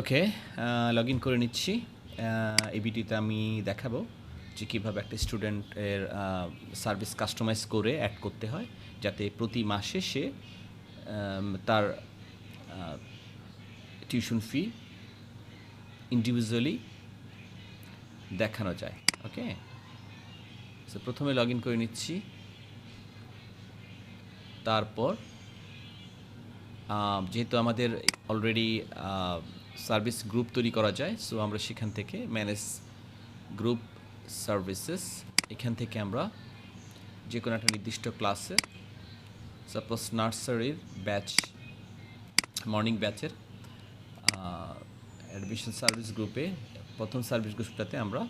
Okay, log in করে নিচ্ছি। এই ভিডিওতে আমি দেখাবো যে কীভাবে একটা স্টুডেন্টের সার্ভিস কাস্টমাইজ করে অ্যাড করতে হয়, যাতে প্রতি মাসে সে তার টিউশন ফি ইন্ডিভিজুয়ালি দেখানো যায়। ওকে, সো প্রথমে লগ ইন করে নিচ্ছি। তারপর যেহেতু আমাদের অলরেডি সার্ভিস গ্রুপ তৈরি করা যায়, সো আমরা সেখান থেকে ম্যানেজ গ্রুপ সার্ভিসেস, এখান থেকে আমরা যে কোনো একটা নির্দিষ্ট ক্লাসে, সাপোজ নার্সারির ব্যাচ, মর্নিং ব্যাচের অ্যাডমিশন সার্ভিস গ্রুপে প্রথম সার্ভিস গ্রুপটাতে আমরা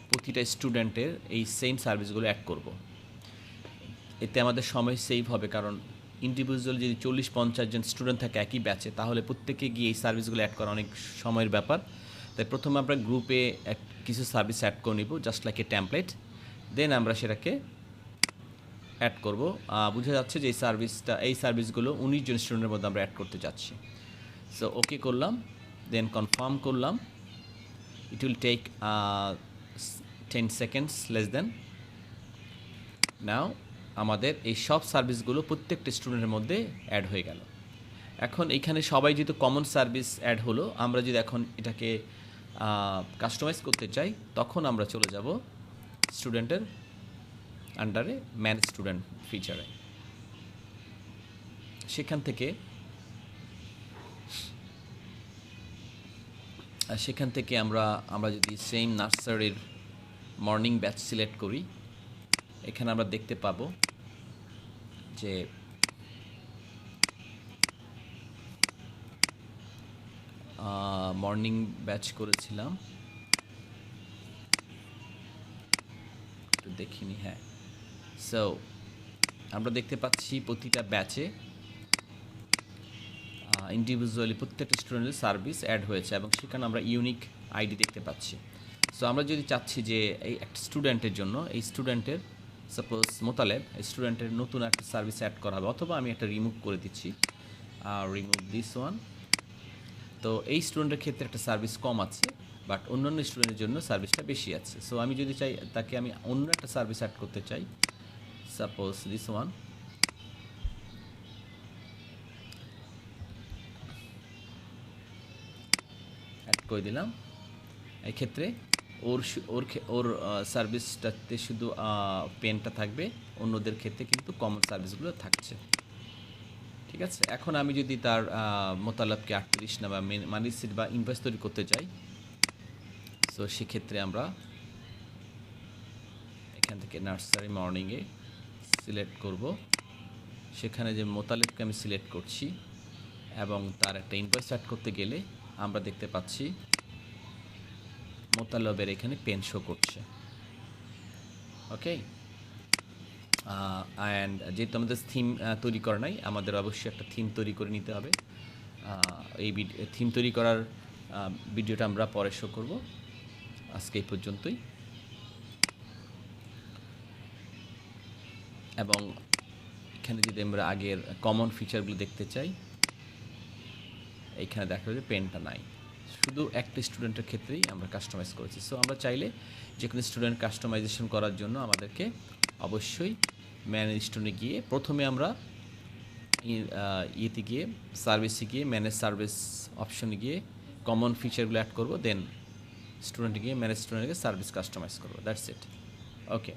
প্রতিটা স্টুডেন্টের এই সেম সার্ভিসগুলো অ্যাড করব। এতে আমাদের সময় সেভ হবে, কারণ ইন্ডিভিজুয়াল যদি 40-50 জন স্টুডেন্ট থাকে একই ব্যাচে, তাহলে প্রত্যেকে গিয়ে এই সার্ভিসগুলো অ্যাড করা অনেক সময়ের ব্যাপার। তাই প্রথমে আমরা গ্রুপে কিছু সার্ভিস অ্যাড করে নিব, জাস্ট লাইক এ টেমপ্লেট, দেন আমরা সেটাকে অ্যাড করব। বোঝা যাচ্ছে যে এই সার্ভিসগুলো 19 জন স্টুডেন্টের মধ্যে আমরা অ্যাড করতে যাচ্ছি। সো ওকে করলাম, দেন কনফার্ম করলাম। It will take 10 seconds less then. Now আমাদের এই সব সার্ভিসগুলো প্রত্যেকটা স্টুডেন্টের মধ্যে অ্যাড হয়ে গেল। এখন এখানে সবাই যেহেতু কমন সার্ভিস অ্যাড হলো, আমরা যদি এখন এটাকে কাস্টমাইজ করতে চাই, তখন আমরা চলে যাব স্টুডেন্টের আন্ডারে ম্যানেজ স্টুডেন্ট ফিচারে। সেখান থেকে আমরা যদি সেম নার্সারির মর্নিং ব্যাচ সিলেক্ট করি, এখানে আমরা দেখতে পাবো যে মর্নিং ব্যাচ করেছিলাম, একটু দেখিনি। হ্যাঁ, সো আমরা দেখতে পাচ্ছি প্রতিটা ব্যাচে ইন্ডিভিজুয়ালি প্রত্যেকটা স্টুডেন্টের সার্ভিস অ্যাড হয়েছে, এবং সেখানে আমরা ইউনিক আইডি দেখতে পাচ্ছি। সো আমরা যদি চাচ্ছি যে এই একটা স্টুডেন্টের জন্য, এই স্টুডেন্টের সাপোজ মোতালেব, এই স্টুডেন্টের নতুন একটা সার্ভিস অ্যাড করা হবে, অথবা আমি একটা রিমুভ করে দিচ্ছি, রিমুভ দিস ওয়ান। তো এই স্টুডেন্টের ক্ষেত্রে একটা সার্ভিস কম আছে, বাট অন্যান্য স্টুডেন্টের জন্য সার্ভিসটা বেশি আছে। সো আমি যদি চাই তাকে আমি অন্য একটা সার্ভিস অ্যাড করতে চাই, সাপোজ দিস ওয়ান, অ্যাড করে দিলাম। এই ক্ষেত্রে ওর সার্ভিসটাতে শুধু পেনটা থাকবে, অন্যদের ক্ষেত্রে কিন্তু কমন সার্ভিসগুলো থাকছে। ঠিক আছে, এখন আমি যদি তার মোতালাবকে 38 না বা মানি সিট বা ইনভয়েস তৈরি করতে চাই, সো সেক্ষেত্রে আমরা এখান থেকে নার্সারি মর্নিংয়ে সিলেক্ট করব। সেখানে যে মোতালেবকে আমি সিলেক্ট করছি, এবং তার একটা ইনভয়েস অ্যাড করতে গেলে আমরা দেখতে পাচ্ছি মোতালেবের এখানে পেন শো করছে। ওকে, অ্যান্ড যেহেতু আমাদের থিম তৈরি করা নাই, আমাদের অবশ্যই একটা থিম তৈরি করে নিতে হবে। এই থিম তৈরি করার ভিডিওটা আমরা পরে শো করব। আজকে এই পর্যন্তই। এবং এখানে যদি আমরা আগের কমন ফিচারগুলো দেখতে চাই, এইখানে দেখা যায় পেনটা নাই, শুধু একটা স্টুডেন্টের ক্ষেত্রেই আমরা কাস্টমাইজ করেছি। সো আমরা চাইলে যে কোনো স্টুডেন্ট কাস্টমাইজেশন করার জন্য আমাদেরকে অবশ্যই ম্যানেজ স্টুডেন্টে গিয়ে প্রথমে আমরা ইয়েতে গিয়ে সার্ভিসে গিয়ে ম্যানেজ সার্ভিস অপশনে গিয়ে কমন ফিচারগুলো অ্যাড করবো, দেন স্টুডেন্টে গিয়ে ম্যানেজ স্টুডেন্টকে সার্ভিস কাস্টমাইজ করবো। That's it. ওকে।